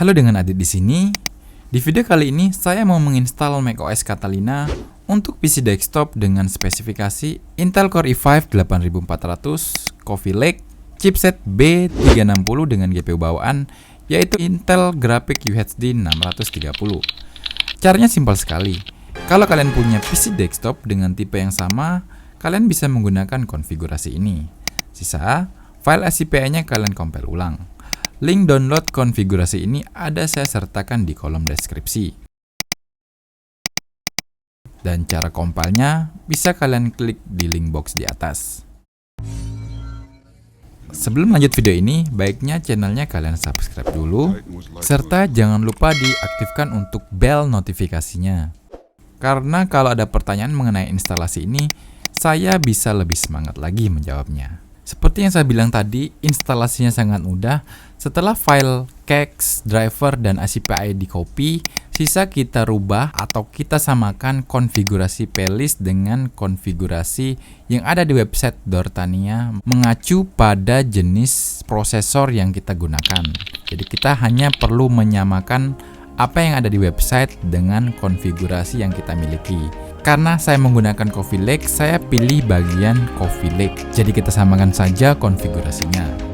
Halo, dengan Adit di sini. Di video kali ini saya mau menginstal macOS Catalina untuk PC desktop dengan spesifikasi Intel Core i5 8400, Coffee Lake, chipset B360 dengan GPU bawaan yaitu Intel Graphics UHD 630. Caranya simpel sekali. Kalau kalian punya PC desktop dengan tipe yang sama, kalian bisa menggunakan konfigurasi ini. Sisa file ACPI-nya kalian compile ulang. Link download konfigurasi ini ada saya sertakan di kolom deskripsi. Dan cara compile-nya bisa kalian klik di link box di atas. Sebelum lanjut video ini, baiknya channelnya kalian subscribe dulu, serta jangan lupa diaktifkan untuk bell notifikasinya. Karena kalau ada pertanyaan mengenai instalasi ini, saya bisa lebih semangat lagi menjawabnya. Seperti yang saya bilang tadi, instalasinya sangat mudah. Setelah file Kext, driver, dan ACPI di copy, sisa kita rubah atau kita samakan konfigurasi playlist dengan konfigurasi yang ada di website Dortania mengacu pada jenis prosesor yang kita gunakan. Jadi kita hanya perlu menyamakan apa yang ada di website dengan konfigurasi yang kita miliki. Karena saya menggunakan Coffee Lake, saya pilih bagian Coffee Lake. Jadi kita samakan saja konfigurasinya.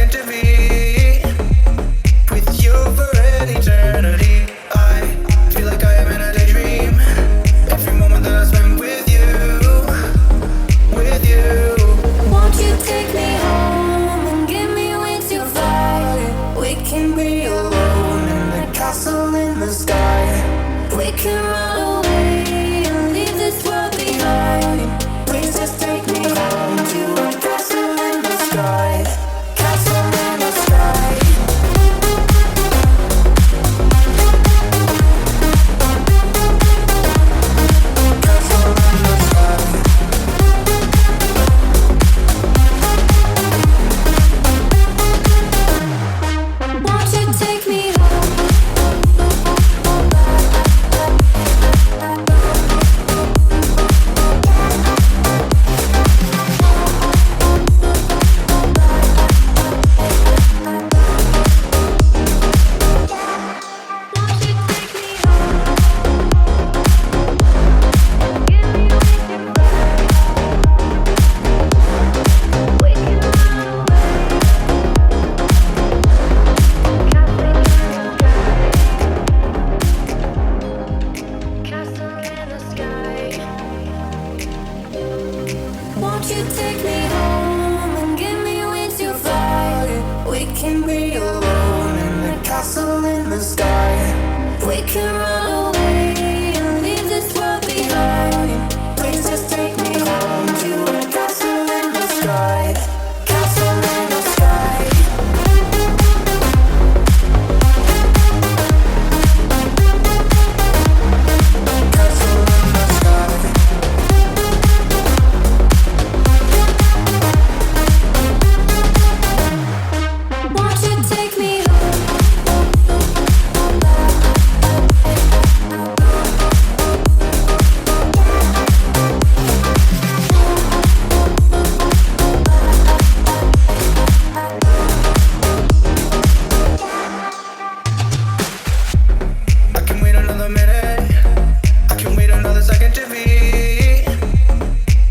second to be with you for an eternity. I feel like I am in a daydream. Every moment that I spend with you, with you. Won't you take me home and give me wings to fly? We can be alone in the castle in the sky. We can run away and leave this world behind. Please just take me home to a castle in the sky. Castle in the sky. Castle in the sky. Won't you take me home? Won't you take me home and give me wings to fly? We can be alone in the castle in the sky. We can run away and leave this world behind. Please just take me home to a castle in the sky. Castle in the sky. Castle in the sky. Won't you take me I can wait another minute. I can wait another second to be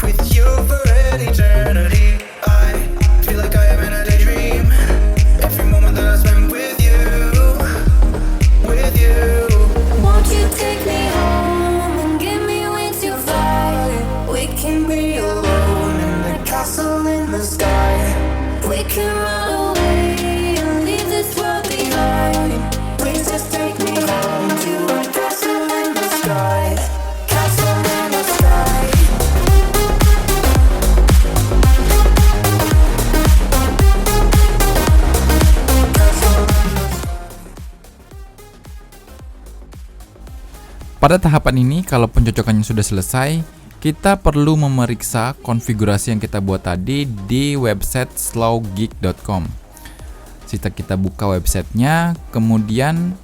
with you for an eternity. I feel like I am in a daydream. Every moment that I spend with you, with you. Won't you take me home and give me wings to fly? We can be alone in the castle in the sky. We can run away and leave this world behind. Please just take me home to a castle in the sky. Castle in the sky. Castle in the sky. Pada tahapan ini, kalau pencocokannya sudah selesai, kita perlu memeriksa konfigurasi yang kita buat tadi di website slowgeek.com. Kita buka websitenya, kemudian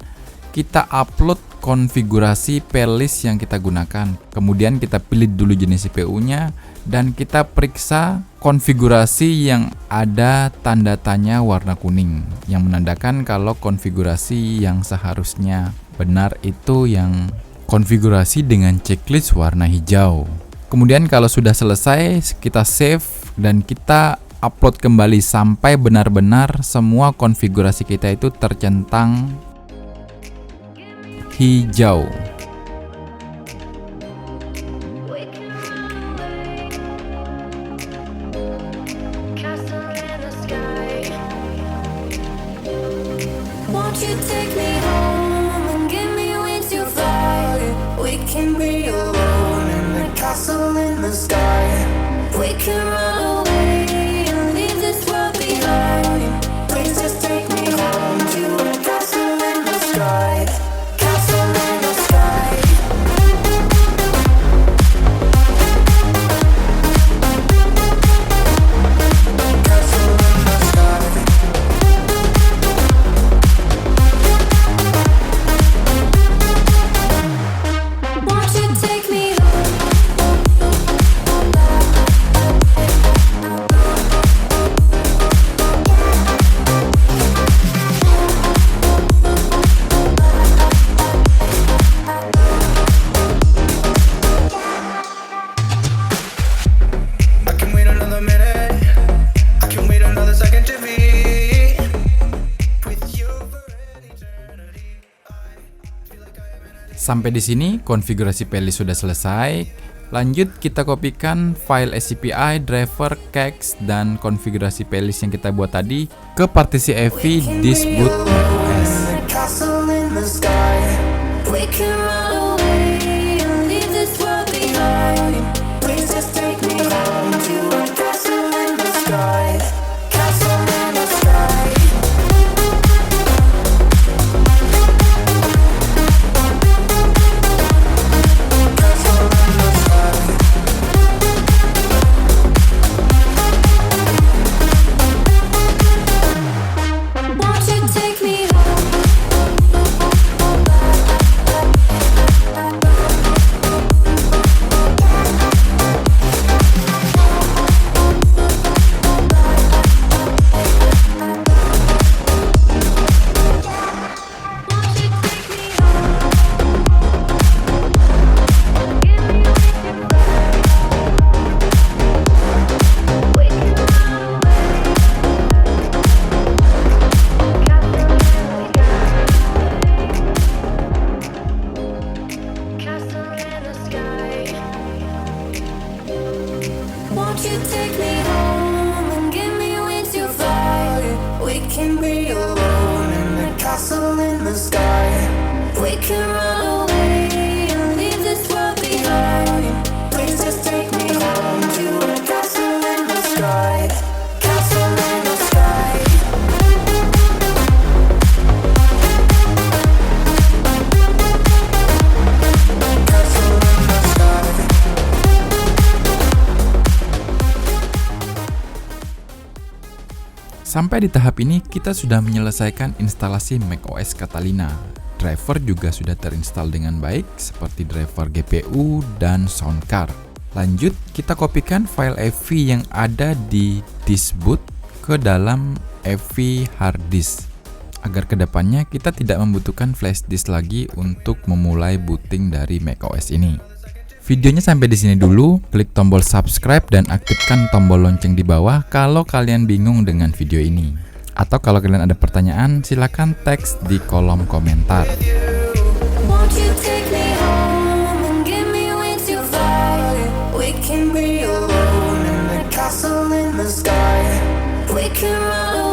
kita upload konfigurasi playlist yang kita gunakan. Kemudian kita pilih dulu jenis CPU-nya dan kita periksa konfigurasi yang ada tanda tanya warna kuning yang menandakan kalau konfigurasi yang seharusnya benar itu yang konfigurasi dengan checklist warna hijau. Kemudian kalau sudah selesai, kita save dan kita upload kembali sampai benar-benar semua konfigurasi kita itu tercentang hijau. Castle in the sky. Won't you take me home and give me wings to fly? We can be alone in the castle in the sky. We can run away and leave this world behind. Please just take me home to a castle in the sky. Castle in the sky. Castle in the sky. Sampai di sini konfigurasi playlist sudah selesai. Lanjut kita kopikan file ACPI, driver, Kext, dan konfigurasi playlist yang kita buat tadi ke partisi Efi disk boot macOS. Castle in the sky. We can run away and leave this world behind. Please just take me home to a castle in the sky. Castle in the sky. Castle in the sky. Won't you take me home? Won't you take me home and give me wings to fly? We can be alone in the castle in the sky. We can run away and leave this world behind. Please just take me home to a castle in the sky. Castle in the sky. Castle in the sky. Sampai di tahap ini kita sudah menyelesaikan instalasi macOS Catalina. Driver juga sudah terinstall dengan baik seperti driver GPU dan sound card. Lanjut kita kopikan file Efi yang ada di disk boot ke dalam Efi hard disk agar kedepannya kita tidak membutuhkan flash disk lagi untuk memulai booting dari macOS ini. Videonya sampai di sini dulu. Klik tombol subscribe dan aktifkan tombol lonceng di bawah kalau kalian bingung dengan video ini. Atau kalau kalian ada pertanyaan, silakan teks di kolom komentar. Won't you take me home and give me wings to fly? We can be alone in the castle in the sky. We can run away.